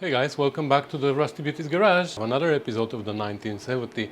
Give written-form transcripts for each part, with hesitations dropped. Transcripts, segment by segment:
Hey guys, welcome back to the Rusty Beauty's Garage. Another episode of the 1970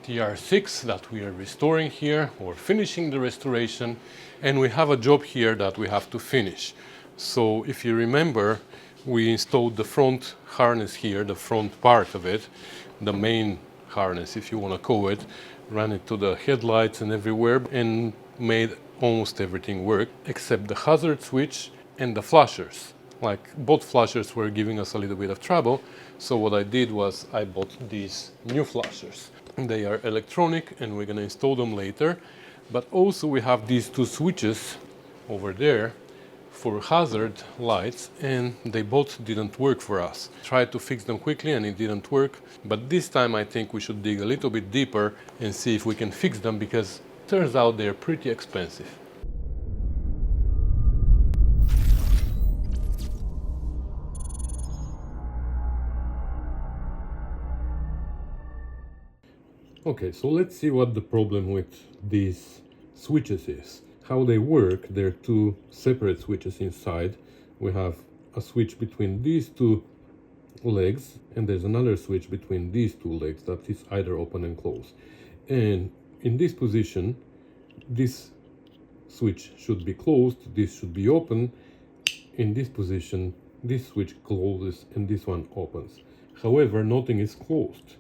TR6 that we are restoring here, or finishing the restoration, and we have a job here that we have to finish. So if you remember, we installed the front harness here, the front part of it, the main harness if you want to call it, ran it to the headlights and everywhere and made almost everything work except the hazard switch and the flashers. Like both flashers were giving us a little bit of trouble, so what I did was I bought these new flashers. They are electronic and we're gonna install them later, but also we have these two switches over there for hazard lights, and they both didn't work for us. Tried to fix them quickly and it didn't work, but this time I think we should dig a little bit deeper and see if we can fix them, because it turns out they're pretty expensive. Okay, so let's see what the problem with these switches is. How they work, they're two separate switches inside. We have a switch between these two legs, and there's another switch between these two legs that is either open and closed. And in this position, this switch should be closed, this should be open. In this position, this switch closes and this one opens. However, nothing is closed.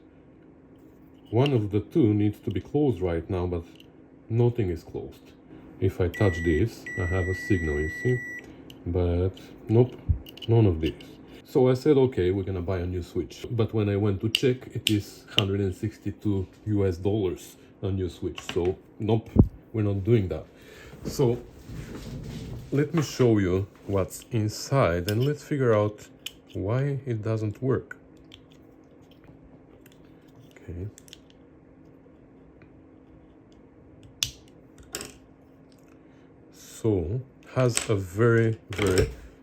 One of the two needs to be closed right now, but nothing is closed. If I touch this, I have a signal, you see? But nope, none of these. So I said, okay, we're gonna buy a new switch. But when I went to check, it is $162 US, a new switch. So nope, we're not doing that. So let me show you what's inside and let's figure out why it doesn't work. Okay. So has a very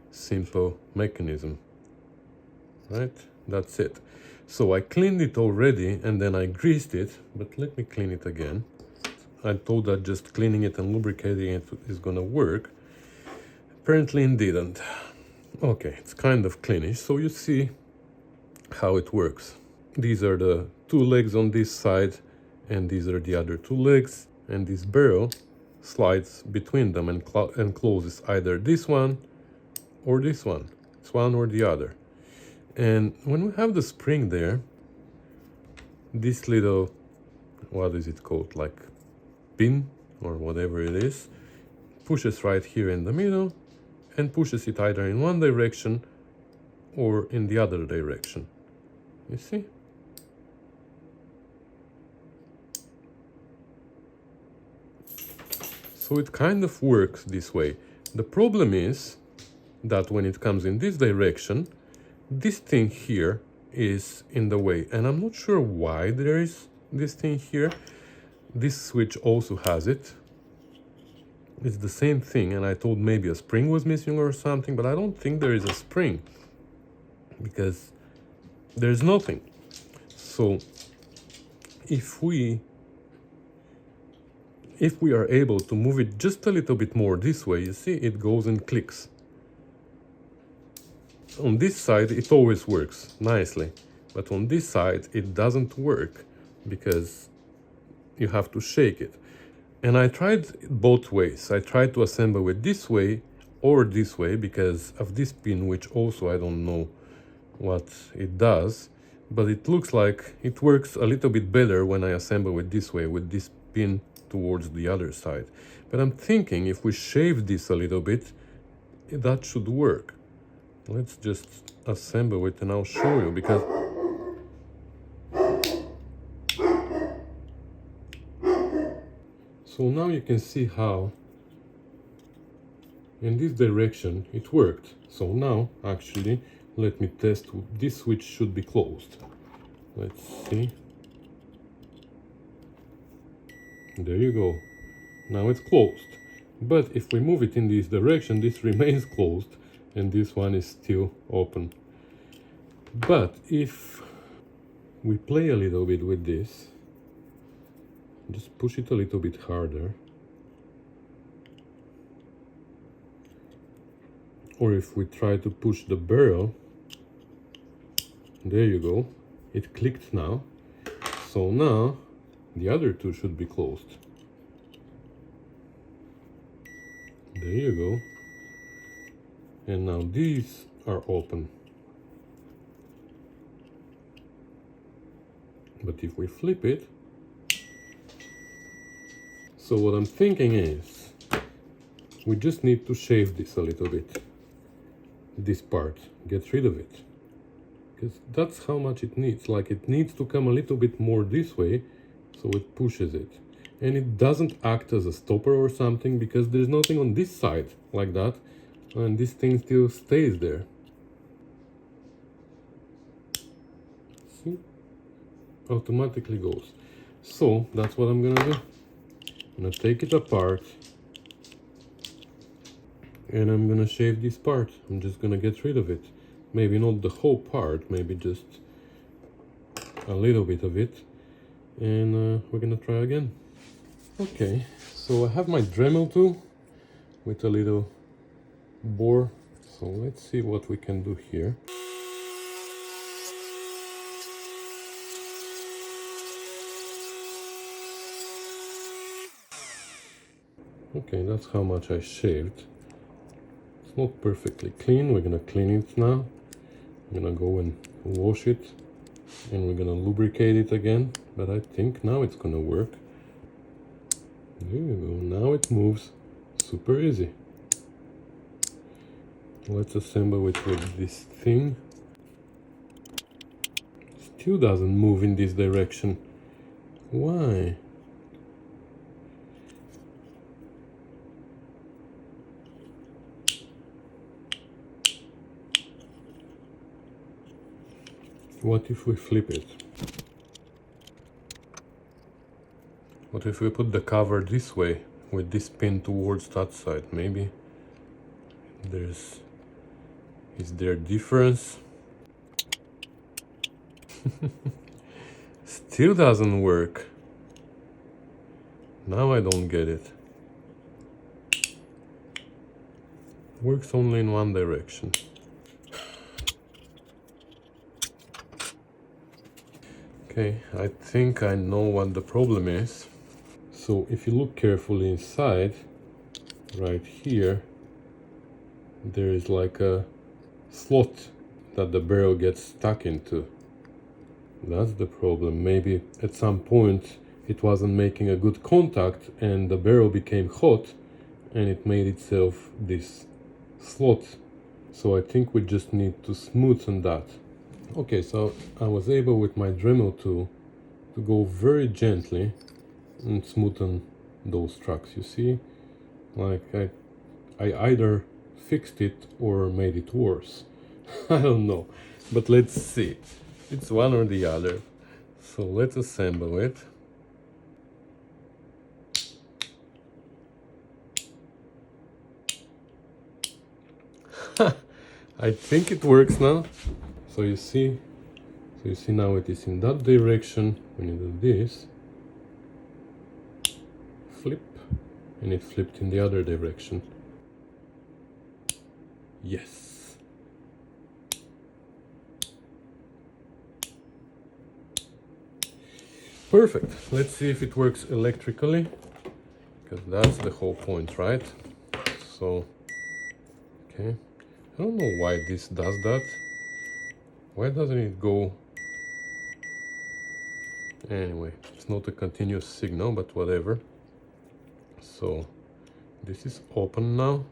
simple mechanism, right? That's it. So I cleaned it already and then I greased it, but let me clean it again. I thought that just cleaning it and lubricating it is gonna work. Apparently it didn't. Okay, it's kind of cleanish, so you see how it works. These are the two legs on this side and these are the other two legs, and this barrel slides between them and closes either this one or this one. It's one or the other. And when we have the spring there, this little, what is it called, like pin or whatever it is, pushes right here in the middle and pushes it either in one direction or in the other direction. You see? So it kind of works this way. The problem is that when it comes in this direction, this thing here is in the way. And I'm not sure why there is this thing here. This switch also has it. It's the same thing, and I thought maybe a spring was missing or something, but I don't think there is a spring because there's nothing. So if we are able to move it just a little bit more this way, you see, it goes and clicks. On this side, it always works nicely, but on this side, it doesn't work because you have to shake it. And I tried both ways. I tried to assemble it this way or this way because of this pin, which also I don't know what it does, but it looks like it works a little bit better when I assemble it this way with this pin towards the other side. But I'm thinking if we shave this a little bit, that should work. Let's just assemble it and I'll show you, because so now you can see how in this direction it worked. So now actually let me test. This switch should be closed. Let's see. There you go. Now it's closed. But if we move it in this direction, this remains closed and this one is still open. But if we play a little bit with this, just push it a little bit harder, or if we try to push the barrel, There you go. It clicked now. So now the other two should be closed. There you go. And now these are open. But if we flip it, so what I'm thinking is, we just need to shave this a little bit. This part, get rid of it. Because that's how much it needs. Like, it needs to come a little bit more this way, so it pushes it. And it doesn't act as a stopper or something, because there's nothing on this side like that, and this thing still stays there. See? Automatically goes. So that's what I'm gonna do. I'm gonna take it apart, and I'm gonna shave this part. I'm just gonna get rid of it. Maybe not the whole part, maybe just a little bit of it, and we're gonna try again. Okay, so I have my Dremel tool with a little bore, so let's see what we can do here. Okay, that's how much I shaved. It's not perfectly clean. We're gonna clean it now. I'm gonna go and wash it, and we're gonna lubricate it again, but I think now it's gonna work. There you go. Now it moves super easy. Let's assemble it with this thing. Still doesn't move in this direction. Why? What if we flip it? What if we put the cover this way with this pin towards that side? Maybe is there difference? Still doesn't work. Now I don't get it. Works only in one direction. Okay, I think I know what the problem is. So if you look carefully inside, right here, there is like a slot that the barrel gets stuck into. That's the problem. Maybe at some point it wasn't making a good contact and the barrel became hot and it made itself this slot. So I think we just need to smoothen that. Okay, so I was able with my Dremel tool to go very gently and smoothen those tracks. You see, like I either fixed it or made it worse. I don't know, but let's see. It's one or the other. So let's assemble it. I think it works now. So you see now it is in that direction. When you do this, flip, and it flipped in the other direction. Yes. Perfect. Let's see if it works electrically, because that's the whole point, right? So, okay. I don't know why this does that. Why doesn't it go? Anyway, it's not a continuous signal, but whatever. So, this is open now.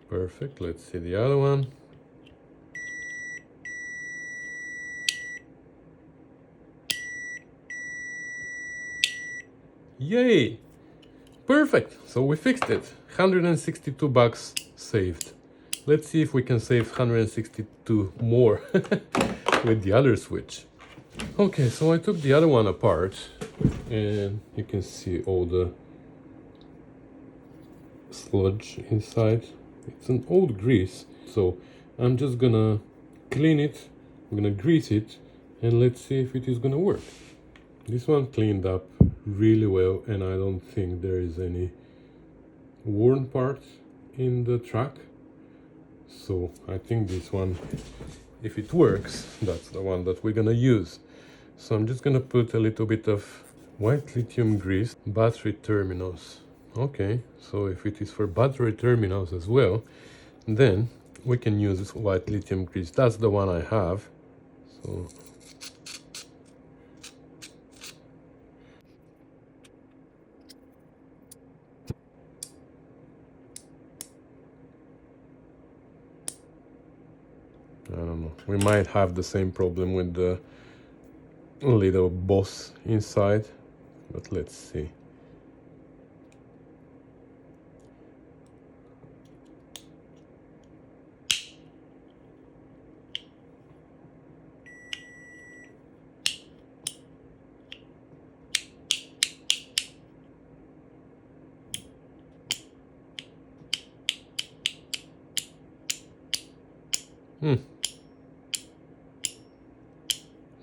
Perfect. Let's see the other one. Yay! Perfect. So we fixed it. $162 saved. Let's see if we can save 162 more with the other switch. Okay, so I took the other one apart and you can see all the sludge inside. It's an old grease, so I'm just gonna clean it, I'm gonna grease it, and let's see if it is gonna work. This one cleaned up really well, and I don't think there is any worn parts in the track. So I think this one, if it works, that's the one that we're gonna use. So I'm just gonna put a little bit of white lithium grease, battery terminals. Okay, so if it is for battery terminals as well, then we can use white lithium grease. That's the one I have. So I don't know. We might have the same problem with the little boss inside, but let's see.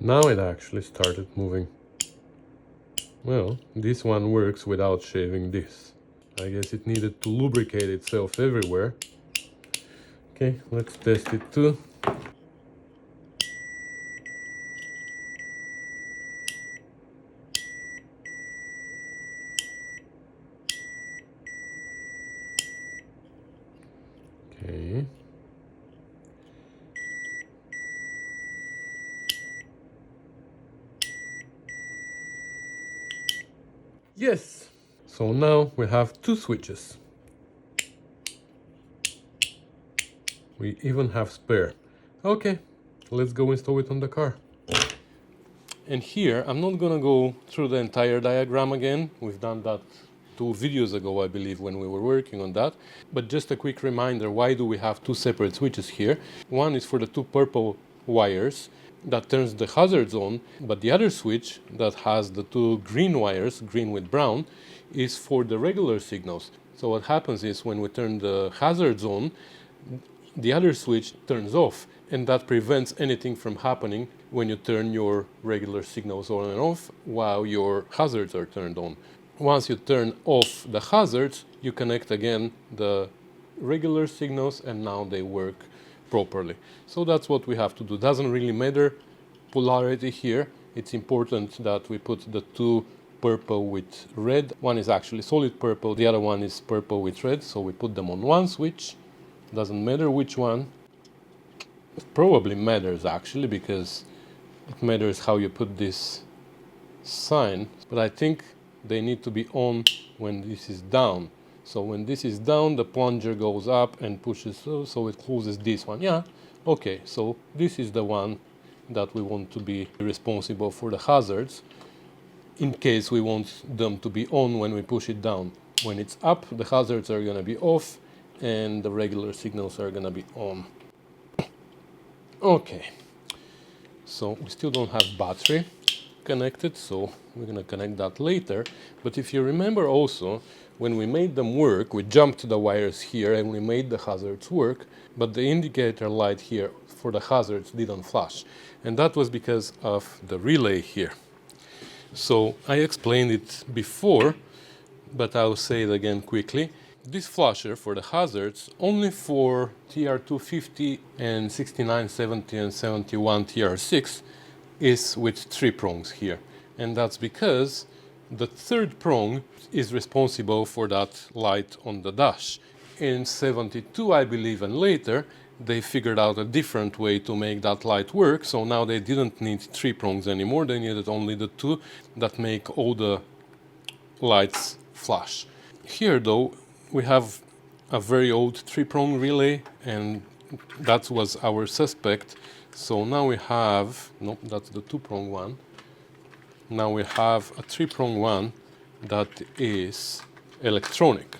Now it actually started moving. Well, this one works without shaving this. I guess it needed to lubricate itself everywhere. Okay, let's test it too. Okay. Yes! So now we have two switches. We even have spare. Okay, let's go install it on the car. And here, I'm not gonna go through the entire diagram again. We've done that 2 videos ago, I believe, when we were working on that. But just a quick reminder, why do we have two separate switches here? One is for the two purple wires that turns the hazards on, but the other switch that has the two green wires, green with brown, is for the regular signals. So what happens is when we turn the hazards on, the other switch turns off, and that prevents anything from happening when you turn your regular signals on and off while your hazards are turned on. Once you turn off the hazards, you connect again the regular signals, and now they work properly. So that's what we have to do. Doesn't really matter polarity here. It's important that we put the two purple with red. One is actually solid purple, the other one is purple with red, so we put them on one switch. Doesn't matter which one. It probably matters actually, because it matters how you put this sign, but I think they need to be on when this is down. So when this is down, the plunger goes up and pushes through, so it closes this one. Yeah, okay, so this is the one that we want to be responsible for the hazards, in case we want them to be on when we push it down. When it's up, the hazards are going to be off and the regular signals are going to be on. Okay, so we still don't have battery connected, so we're going to connect that later. But if you remember also, when we made them work, we jumped the wires here and we made the hazards work, but the indicator light here for the hazards didn't flash. And that was because of the relay here. So I explained it before, but I'll say it again quickly. This flasher for the hazards only for TR250 and 6970 and 71 TR6 is with 3 prongs here. And that's because the third prong is responsible for that light on the dash. In 72, I believe, and later, they figured out a different way to make that light work. So now they didn't need 3 prongs anymore. They needed only the 2 that make all the lights flash. Here, though, we have a very old 3-prong relay, and that was our suspect. So now we have, nope, that's the 2-prong one. Now we have a 3-prong one that is electronic.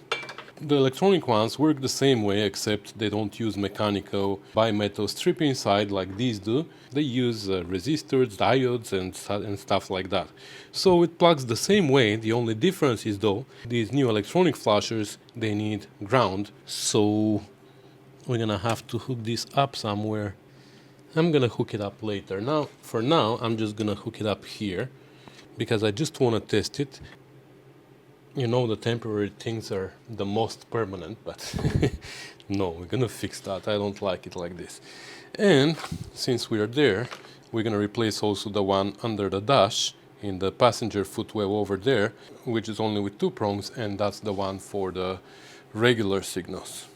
The electronic ones work the same way, except they don't use mechanical bimetal strip inside like these do. They use resistors, diodes, and stuff like that. So it plugs the same way. The only difference is, though, these new electronic flashers, they need ground. So we're gonna have to hook this up somewhere. I'm gonna hook it up later. Now, for now, I'm just gonna hook it up here, because I just want to test it. You know, the temporary things are the most permanent, but no, we're gonna fix that. I don't like it like this. And since we are there, we're gonna replace also the one under the dash in the passenger footwell over there, which is only with 2 prongs, and that's the one for the regular signals.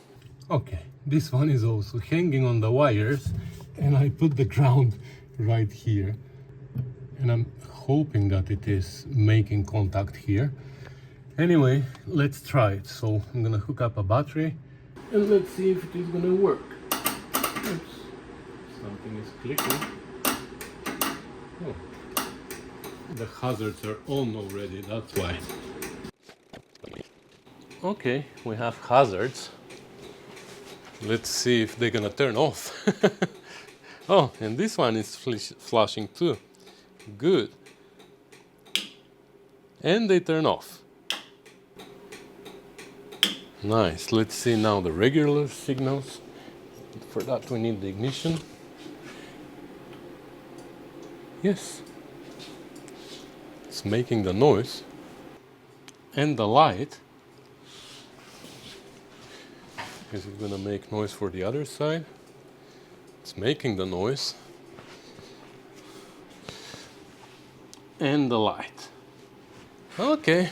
Okay, this one is also hanging on the wires, and I put the ground right here, and I'm hoping that it is making contact here. Anyway, let's try it. So I'm gonna hook up a battery and let's see if it is gonna work. Oops. Something is clicking. Oh. The hazards are on already, that's why. Okay, we have hazards. Let's see if they're gonna turn off. Oh, and this one is flashing too. Good. And they turn off. Nice. Let's see now the regular signals. For that we need the ignition. Yes. It's making the noise. And the light. Is it gonna make noise for the other side? It's making the noise. And the light. Okay.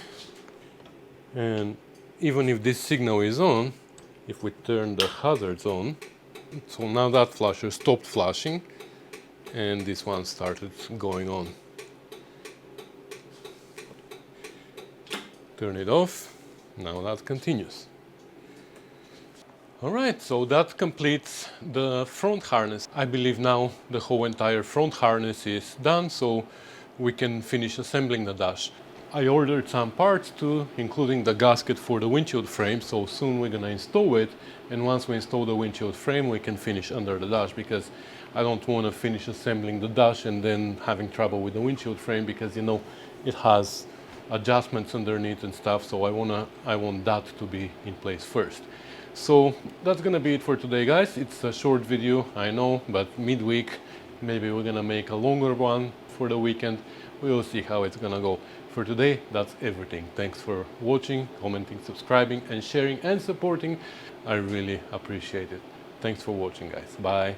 And even if this signal is on, if we turn the hazards on, so now that flasher stopped flashing and this one started going on. Turn it off, now that continues. Alright, so that completes the front harness. I believe now the whole entire front harness is done, so we can finish assembling the dash. I ordered some parts too, including the gasket for the windshield frame, so soon we're gonna install it, and once we install the windshield frame we can finish under the dash, because I don't want to finish assembling the dash and then having trouble with the windshield frame, because you know it has adjustments underneath and stuff, so I want that to be in place first. So that's gonna be it for today, guys. It's a short video, I know, but midweek maybe we're gonna make a longer one for the weekend. We'll see how it's gonna go. For today, that's everything. Thanks for watching, commenting, subscribing, and sharing and supporting. I really appreciate it. Thanks for watching, guys. Bye.